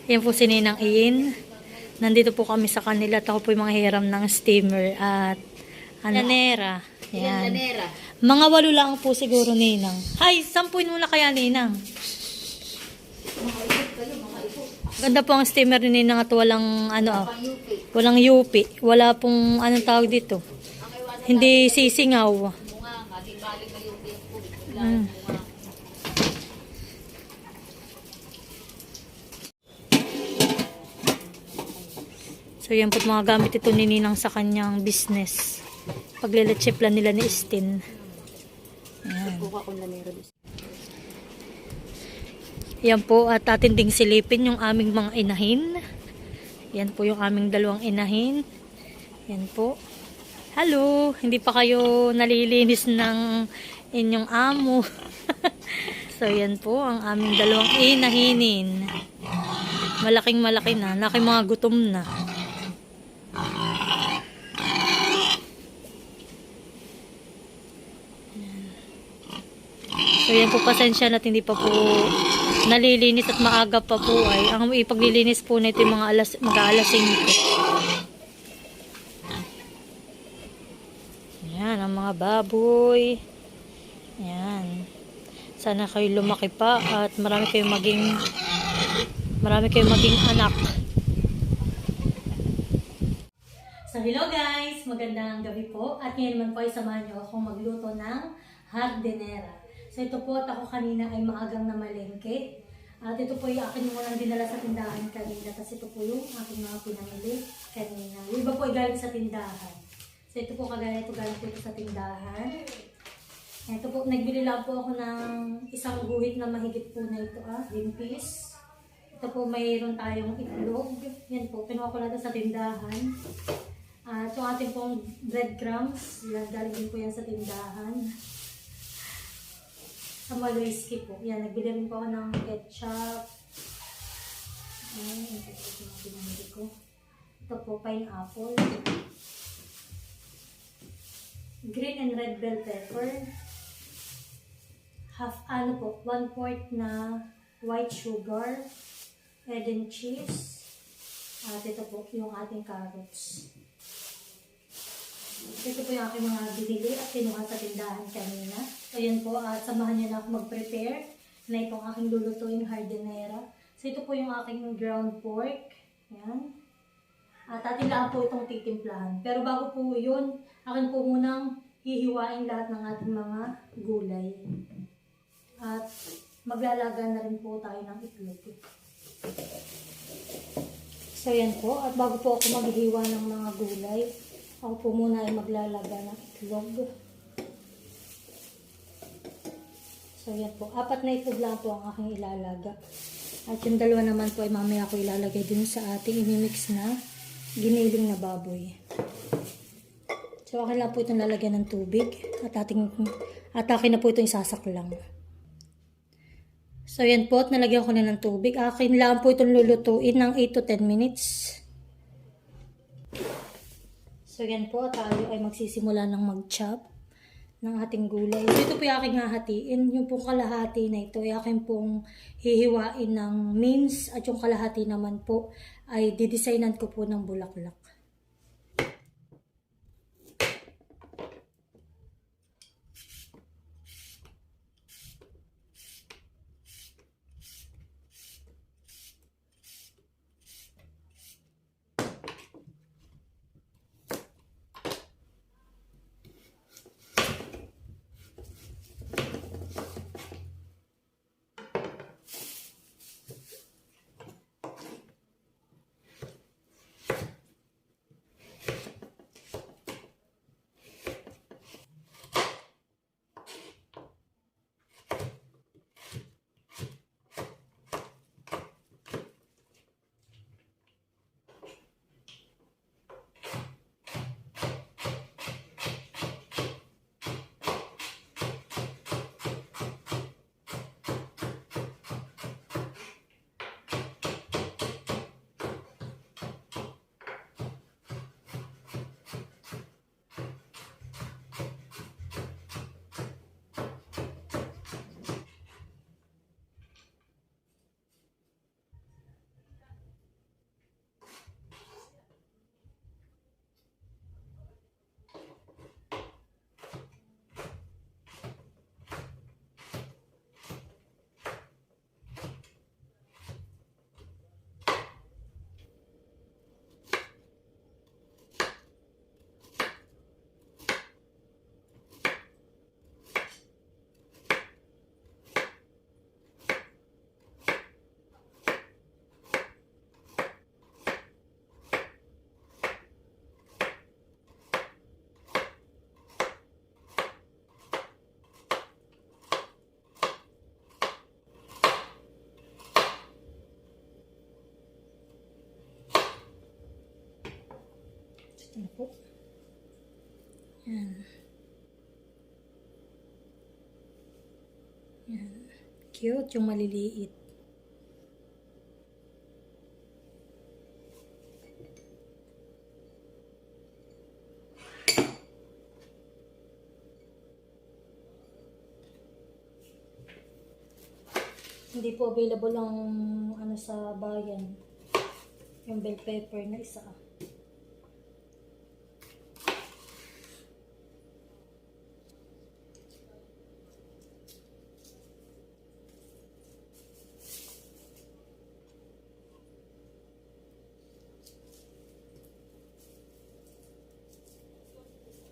Yan po si Ninang Iin. Nandito po kami sa kanila at ako po yung mga hiram ng steamer at lanera. Yan. Mga 8 lang po siguro, Ninang. Hay, 10 muna kaya, Ninang. Ganda po ang steamer ni Ninang at walang walang yupi. Wala pong anong tawag dito. Hindi sisingaw. So yan po mga gamit ito ni Ninang sa kanyang business. Paglilechip lang nila ni Estin. Ayan. Yan po at atin ding silipin yung aming mga inahin. Yan po yung aming 2 inahin. Yan po. Hello! Hindi pa kayo nalilinis ng inyong amo. So yan po ang aming 2 inahinin. Malaking malaki na. Laki mga gutom na. So yan po, pasensya na hindi pa po nalilinis at maaga pa po ay. Ang ipaglilinis po na ito yung mga mag-aalas 5. Yan, ang mga baboy. Yan. Sana kayo lumaki pa at marami kayong maging anak. So hello guys, magandang gabi po. At ngayon naman po ay samahan niyo akong magluto ng hardinera. So ito po at ako kanina ay maagang namalengke. At ito po yung akin munang dinala sa tindahan kanina. Tapos ito po yung aking mga pinamili kanina. Yung iba po ay galing sa tindahan. So ito po galing po ito sa tindahan. Ito po, nagbili lang po ako ng isang guhit na mahigit po na ito, rinpis. Ito po mayroon tayong itlog. Yan po, pinuha ko lang sa tindahan. Ito ating pong breadcrumbs. Yan, galing din po yan sa tindahan. Sa Maloyski po. Yan, nagbili rin po ako ng ketchup. Ayan, ito po yung pinamili ko. Ito po, pineapple. Green and red bell pepper. One quart na white sugar. Egg and cheese. At ito po yung ating carrots. Ito po yung aking mga binili at kinuha sa tindahan kanina. So yan po, at samahan niyo na ako mag-prepare na itong aking lulutuing hardinera. So ito po yung aking ground pork. Yan. At atin lang po itong titimplahan. Pero bago po yun, akin po munang hihiwain lahat ng ating mga gulay. At maglalaga na rin po tayo ng itlog. So yan po, at bago po ako maghihiwa ng mga gulay, ako po muna ay maglalaga ng itlog. So yan po, 4 na itlog lang po ang aking ilalaga. At yung 2 naman po ay mamaya ko ilalagay din sa ating inimix na giniling na baboy. So akin lang po itong lalagyan ng tubig at akin na po itong isasaklang. So yan po, at nalagyan ko na ng tubig. Akin lang po itong lulutuin ng 8 to 10 minutes. So yan po, tayo ay magsisimula ng mag-chop ng ating gulay. So ito po yung aking hahatiin. Yung pong kalahati na ito ay aking pong hihiwain ng mince at yung kalahati naman po ay didesignan ko po ng bulaklak. Yan po. Yan. Yan. Cute yung maliliit. Hindi po available ang ano sa bayan. Yung bell pepper na isa.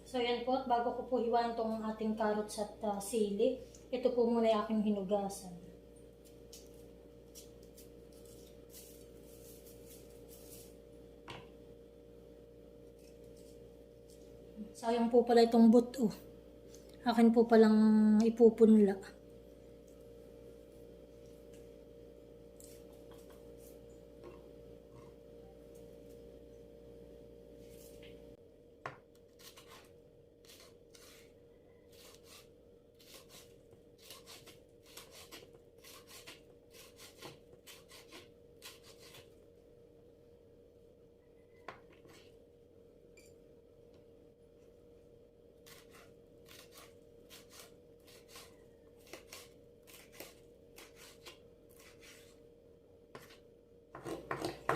So yan po, bago ko po hiwain tong ating carrots at sili, ito po muna yung aking hinugasan. Sayang po pala itong buto. Akin po palang ipupunla.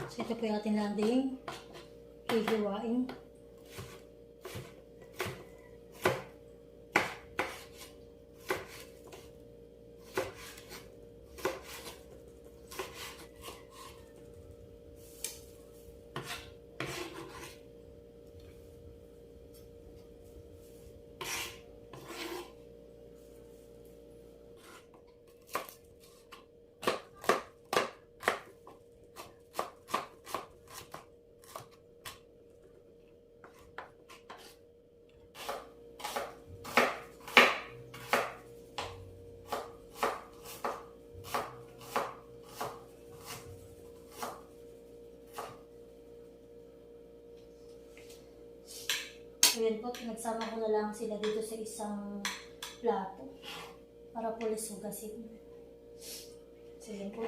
So ito po yung ating landing. Hihiwain. Ayan po, pinagsama ko na lang sila dito sa isang plato para po lisugasin. So ayan po,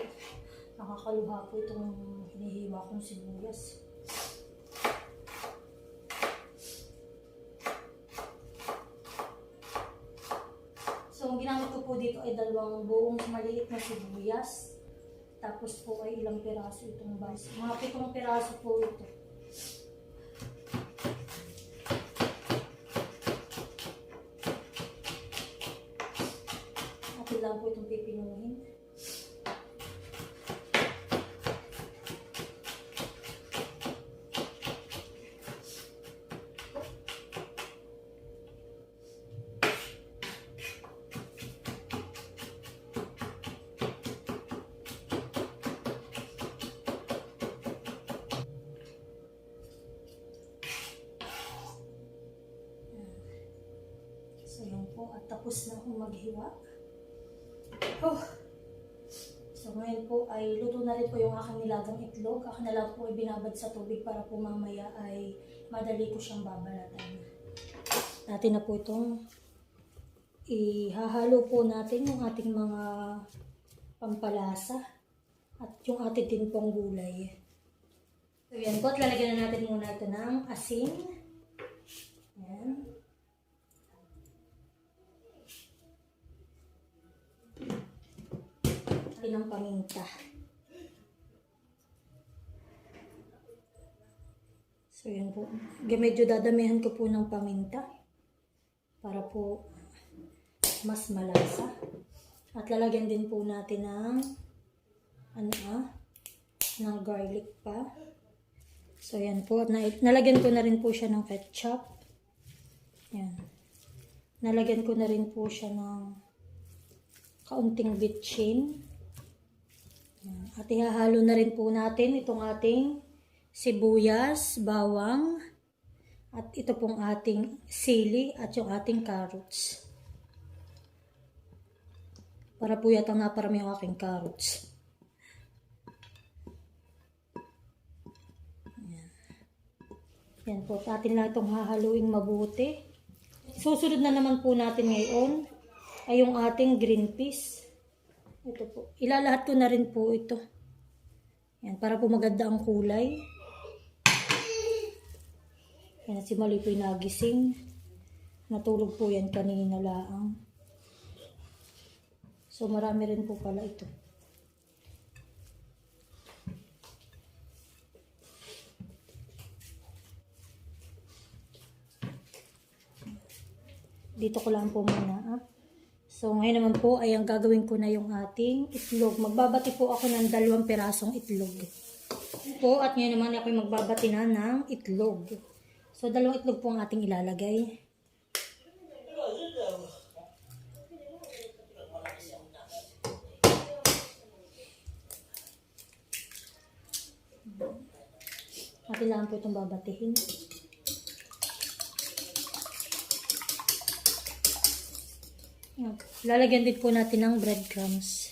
nakakaluha po itong hinihiwa kong sibuyas. So ang ginamit ko po dito ay 2 buong maliit na sibuyas. Tapos po ay ilang piraso itong balis. Mga 7 piraso po ito. Lang po itong pipinuhin. So yun po, at tapos na akong maghiwa. Oh. So ngayon po ay luto na rin po yung aking nilagang itlog. Akin na lang po ay binabad sa tubig para po mamaya ay madali ko siyang babalatan. Natin na po itong ihahalo po natin yung ating mga pampalasa at yung ating din pong gulay. So yan po, at lalagyan na natin muna ito ng asin. Yan. Ng paminta. So yan po. Medyo dadamihan ko po ng paminta para po mas malasa. At lalagyan din po natin ng ng garlic pa. So yan po. Nalagyan ko na rin po siya ng ketchup. Yan. Nalagyan ko na rin po siya ng kaunting bitchin. At ihahalo na rin po natin itong ating sibuyas, bawang, at ito pong ating sili at yung ating carrots. Para po yata naparami yung aking carrots. Ayan. Yan po, atin lang itong hahaluin mabuti. Susunod na naman po natin ngayon ay yung ating green peas. Ito po, ilalahat ko na rin po ito. Yan, para po maganda ang kulay. Yan, si Mali po'y nagising. Natulog po yan kanina laang. So marami rin po pala ito. Dito ko lang po muna. So ngayon naman po ay ang gagawin ko na yung ating itlog. Magbabati po ako ng 2 pirasong itlog. Po, at ngayon naman ako magbabati na ng itlog. So 2 itlog po ang ating ilalagay. Atin lang po itong babatihin. Lalagyan din po natin ng breadcrumbs.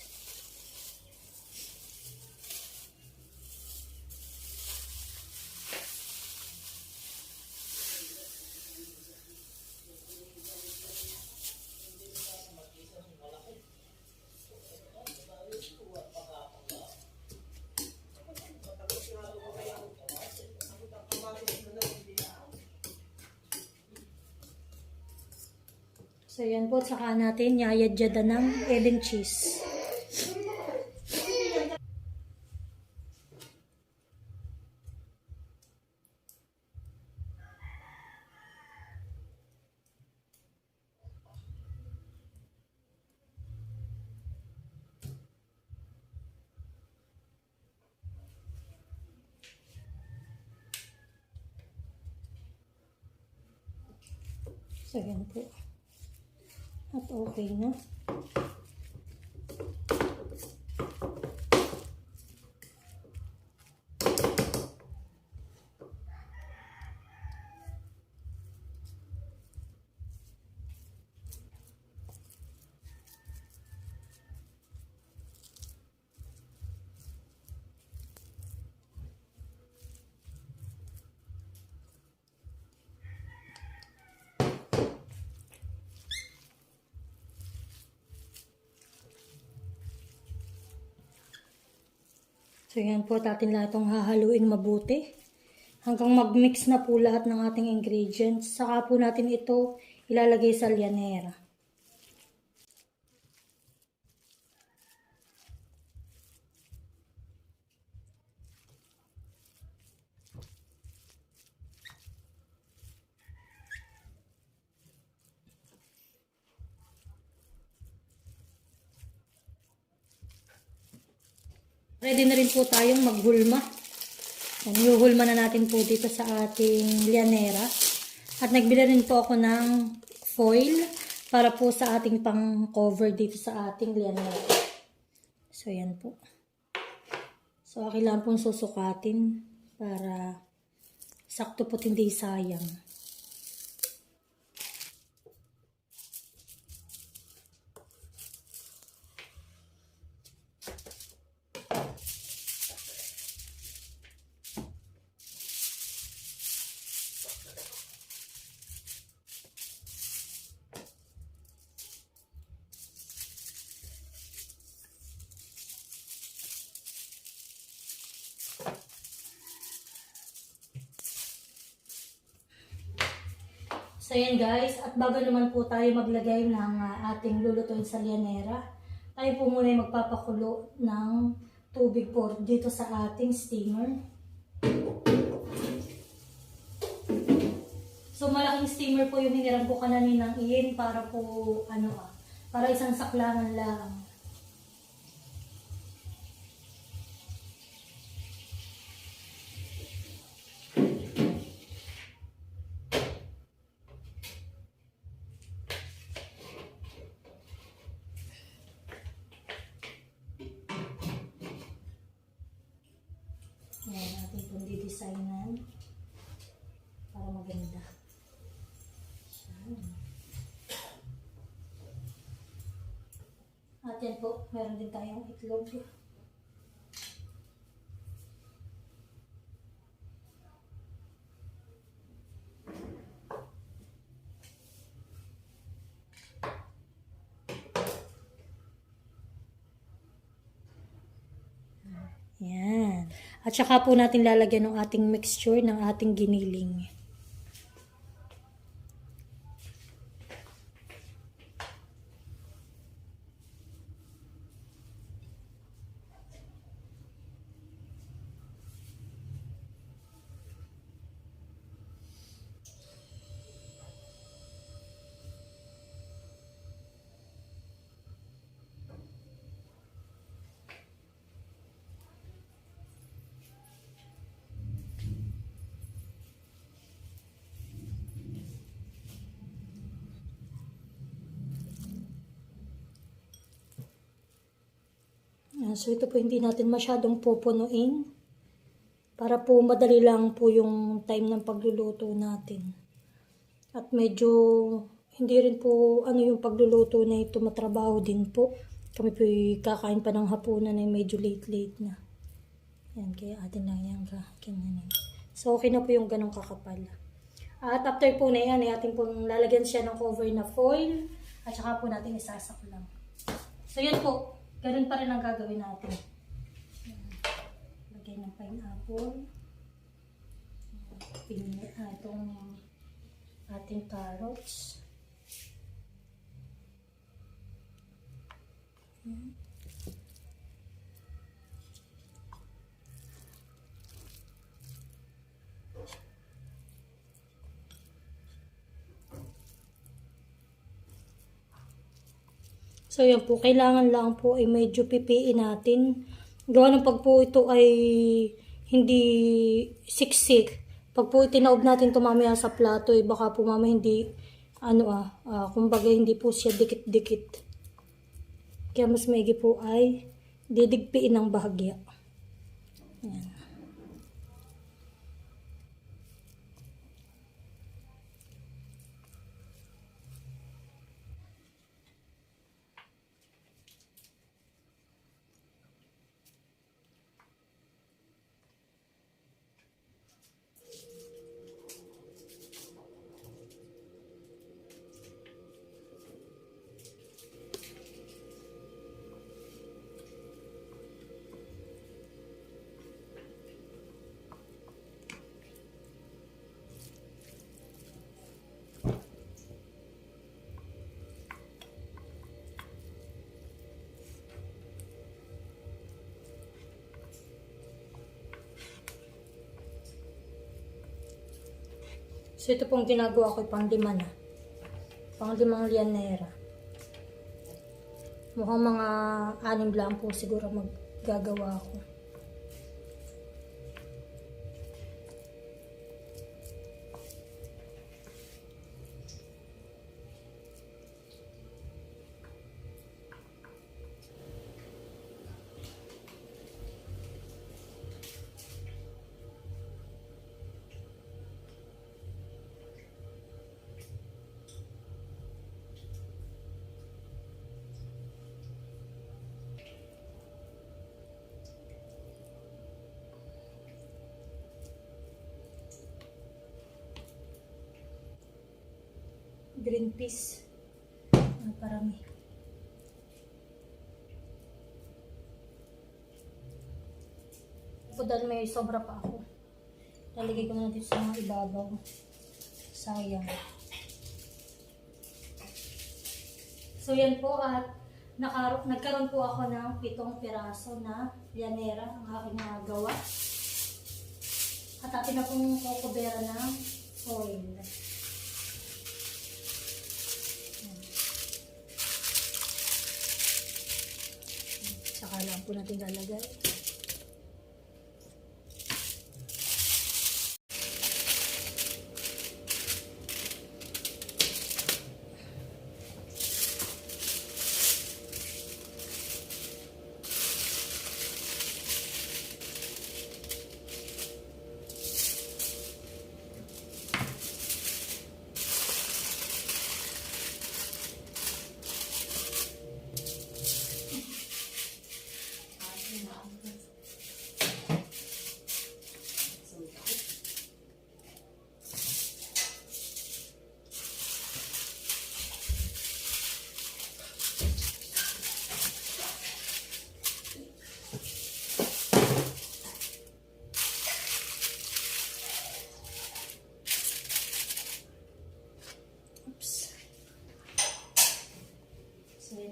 So yan po, saka natin yayadyadan ng Ellen cheese. So yan po. At okay na. So yan po, atin lahat itong hahaluin mabuti. Hanggang mag-mix na po lahat ng ating ingredients. Saka po natin ito ilalagay sa lyanera. Ready na rin po tayong maghulma. Ihuhulma na natin po dito sa ating lyanera. At nagbili rin po ako ng foil para po sa ating pang cover dito sa ating lyanera. So yan po. So akin lang pong susukatin para sakto po hindi sayang. So yan guys, at bago naman po tayo maglagay ng ating lulutuin sa lyanera, tayo po muna yung magpapakulo ng tubig po dito sa ating steamer. So malaking steamer po yung hiniram ko kananinang iin para po para isang saklangan lang. Ayan, ating pong didesignan para maganda. At yan po, meron din tayong itlog. Yan. At saka po natin lalagyan ng ating mixture ng ating giniling. So ito po hindi natin masyadong pupunuin para po madali lang po yung time ng pagluluto natin. At medyo hindi rin po yung pagluluto na ito matrabaho din po. Kami po kakain pa ng hapunan na medyo late na. Yan, kaya atin lang yan kinanin. So okay na po yung ganong kakapal. At after po na yan, atin pong lalagyan siya ng cover na foil at saka po natin isasak lang. So yan po. Ganun pa rin ang gagawin natin. Lagay ng pineapple. Itong ating carrots. So yan po, kailangan lang po ay medyo pipiin natin. Gawa ng pag po ito ay hindi siksik. Pag po itinaob natin ito mamaya sa plato, baka po mamaya hindi, kumbaga hindi po siya dikit-dikit. Kaya mas maigi po ay didigpiin ng bahagya. Yan. So ito pong ginagawa ko pang-lima na. Pang-limang lianera. Mukhang mga 6 lang po siguro maggagawa ko. Green peas. Parami. Dahil may sobra pa ako. Lalagay ko na dito sa mga ibabaw. Sayang. So yan po at nagkaroon po ako ng 7 piraso na lianera ang aking nagawa. At atin na pong kukubera ng foil. Saka lang po natin lalagay.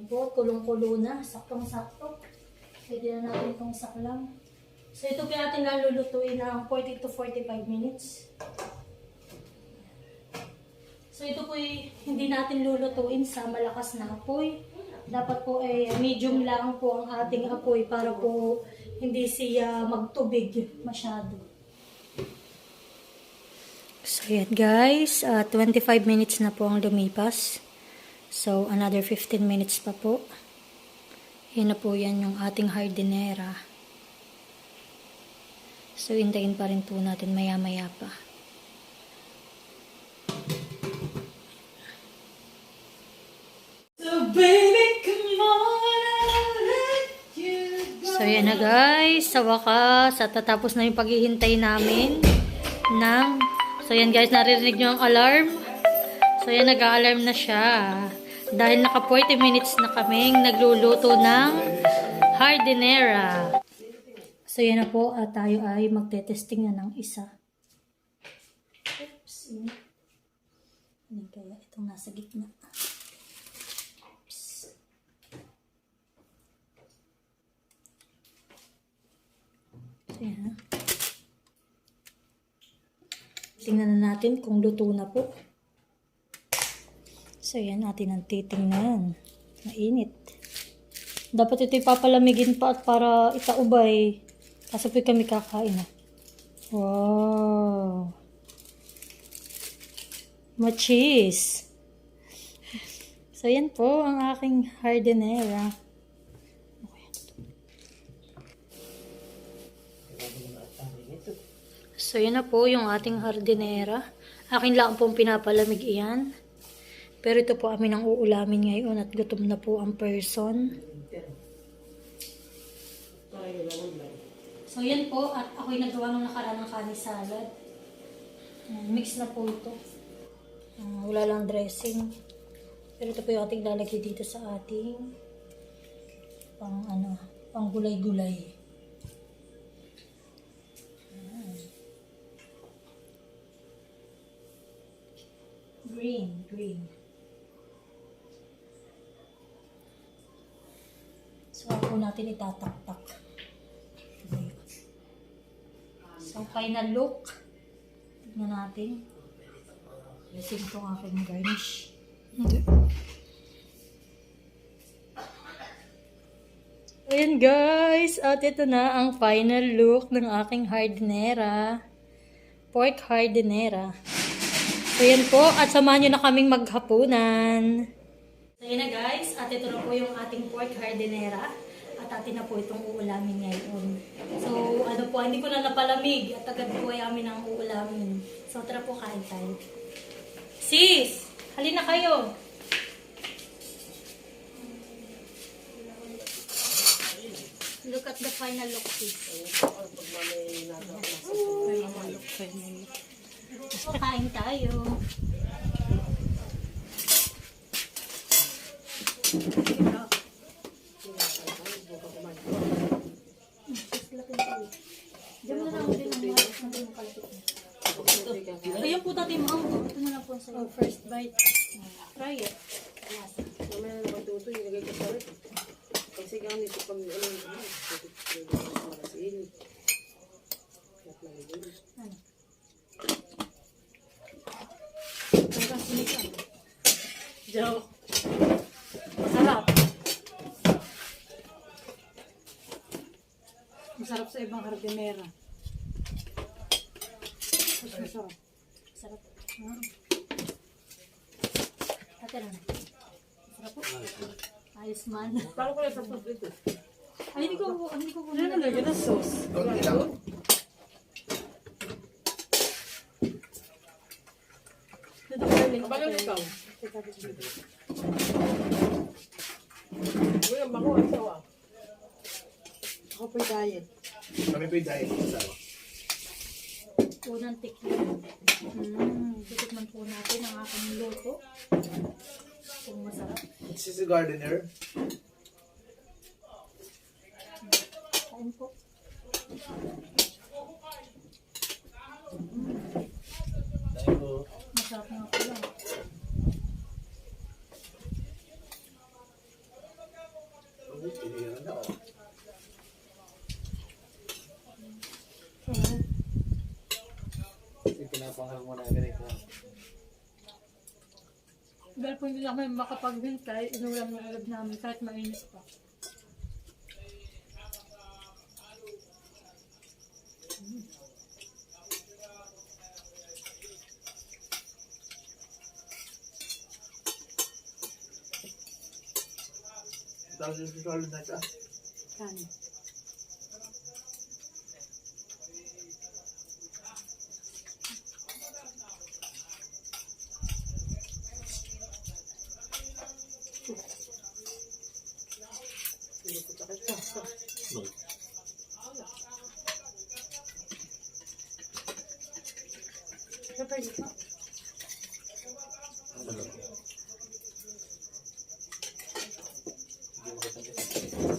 po, tulong-kulo na. Saktong-sakto. Pwede na natin itong saklang. So ito kaya natin lalulutuin ng 40 to 45 minutes. So ito po hindi natin lulutuin sa malakas na apoy. Dapat po medium lang po ang ating apoy para po hindi siya magtubig masyado. So yan guys, 25 minutes na po ang lumipas. So another 15 minutes pa po. Yan na po yan yung ating hardinera. So hintayin pa rin po natin maya-maya pa. So baby, come on, I'll let you go. So yan na guys, sa wakas, at tatapos na yung paghihintay namin ng... So yan guys, naririnig nyo ang alarm. So yan, nag-a-alarm na siya. Dahil naka 40 minutes na kaming nagluluto ng hardinera. So yan na po, at tayo ay magte-testing na ng isa. Oops. Ano kaya itong nasa gitna? Oops. So yan na. Tingnan na natin kung luto na po. So yan, natin ang titingnan. Mainit. Dapat ito ipapalamigin pa at para itaubay. Kaso po kami kakain na. Wow! Machis! So yan po ang aking hardinera. So yan na po yung ating hardinera. Akin lang pong pinapalamig iyan. Pero ito po amin ang uulamin ngayon at gutom na po ang person. So yan po, at ako'y nagawa ng nakaraan ng kanin salad. Mix na po ito. Wala lang dressing. Pero ito po yung ating lalagay dito sa ating pang gulay-gulay. Green. So ako natin itataktak. So final look. Tignan natin. Lasing itong aking garnish. Ayan guys, at ito na ang final look ng aking hardinera. Pork hardinera. So yan po, at samahan nyo na kaming maghapunan. So yan na guys, at ito na po yung ating pork hardinera. At atin na po itong uulamin ngayon. So ano po, hindi ko na napalamig at agad po ay amin ang uulamin. So tara po, kain tayo. Sis, halina kayo. Look at the final look, sis. Final look. Kain tayo. Diyan mo na lang din ang kalapit niya. Ayan po dati mo. Ito na lang po sa first bite. Try it. Mamaya na matuto, ilagay ko sa rin. Kasi gamit ko pag Joke. Masarap. masarap sa ibang hardinera. Masarap. Masarap. Ate lang. Masarap po. Ayos man. Paano ko lang sa food ito? Ay, hindi ko Ano nalagyan na sauce? Konti lang. Kabalang ikaw. Uy, ang bako, ang sawa. Ako po'y diet. Kami po yung diet ng asawa. Unang tikman. Titikman po natin ang aking luto. Kung masarap. This is a gardener. Kain po. Dahil po, Masarap nga po lang. pinapanghal mo na ganito. Dahil po hindi namin makapaghintay, inulam ng alab namin kahit mainit pa. Tapos yung solid na siya. Yan. Hindi ko sakit na. Siyempre, di ba? Hindi makatagis.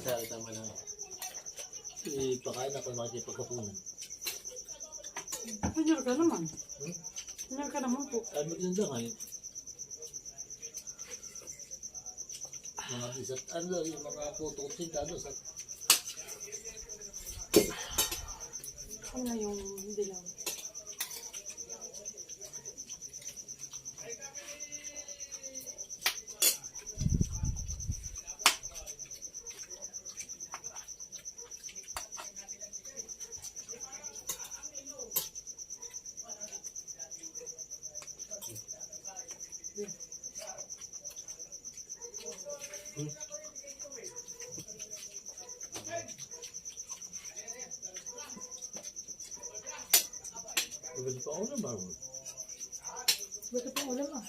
Sa tama lang. Pakain ako makikipagkapunan. Pinyar ka naman. Pinyar ka naman po. Ay, maganda nga yun. Mga bisat, ano, yung mga puto ko sintado sa... Ano na yung dilaw? Pwede pa ako naman. Buti pong ulam ah.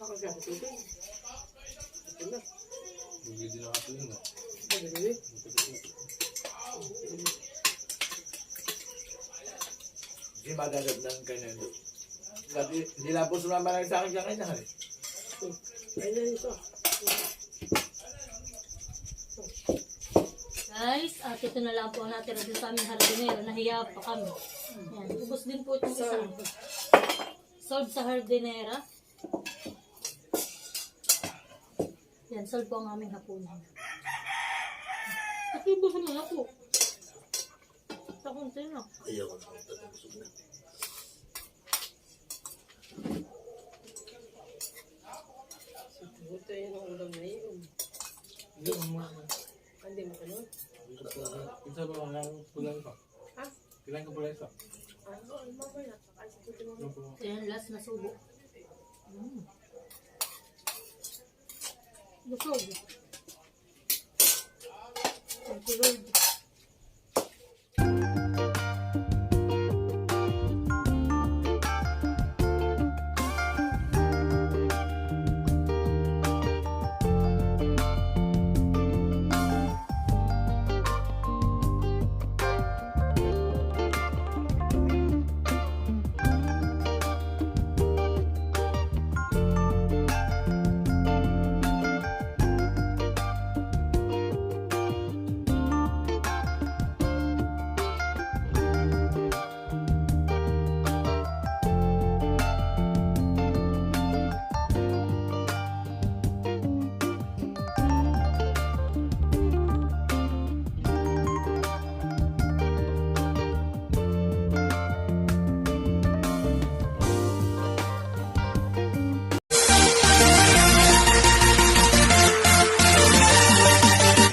Ako siya sa tuto. Ito na. Hindi din nakatuloy na. Pwede. Hindi magagat ng ganyan. Hindi lang po sumama lang sa akin siya kanya. Ayun na ito. Guys, at ito na lang po ang natira din sa aming hardinero. Nahiya pa kami. Yan, ubos din po itong isa. Sold sa hardinera. Yan, sold po ang aming hapunan. Nakibusan mo na po. Sa kunti na. Ayaw ko na tatapusog na. Buto yun ang ulam na yun. Hindi mo mga. Hindi mo ano? Isa ba mga pulang pa? Ha? Kailan ko pula isa? Ano? Ano ba yun? Ay, sa tuto mo. Ayan, last na subo. Busog. Thank you, Lord.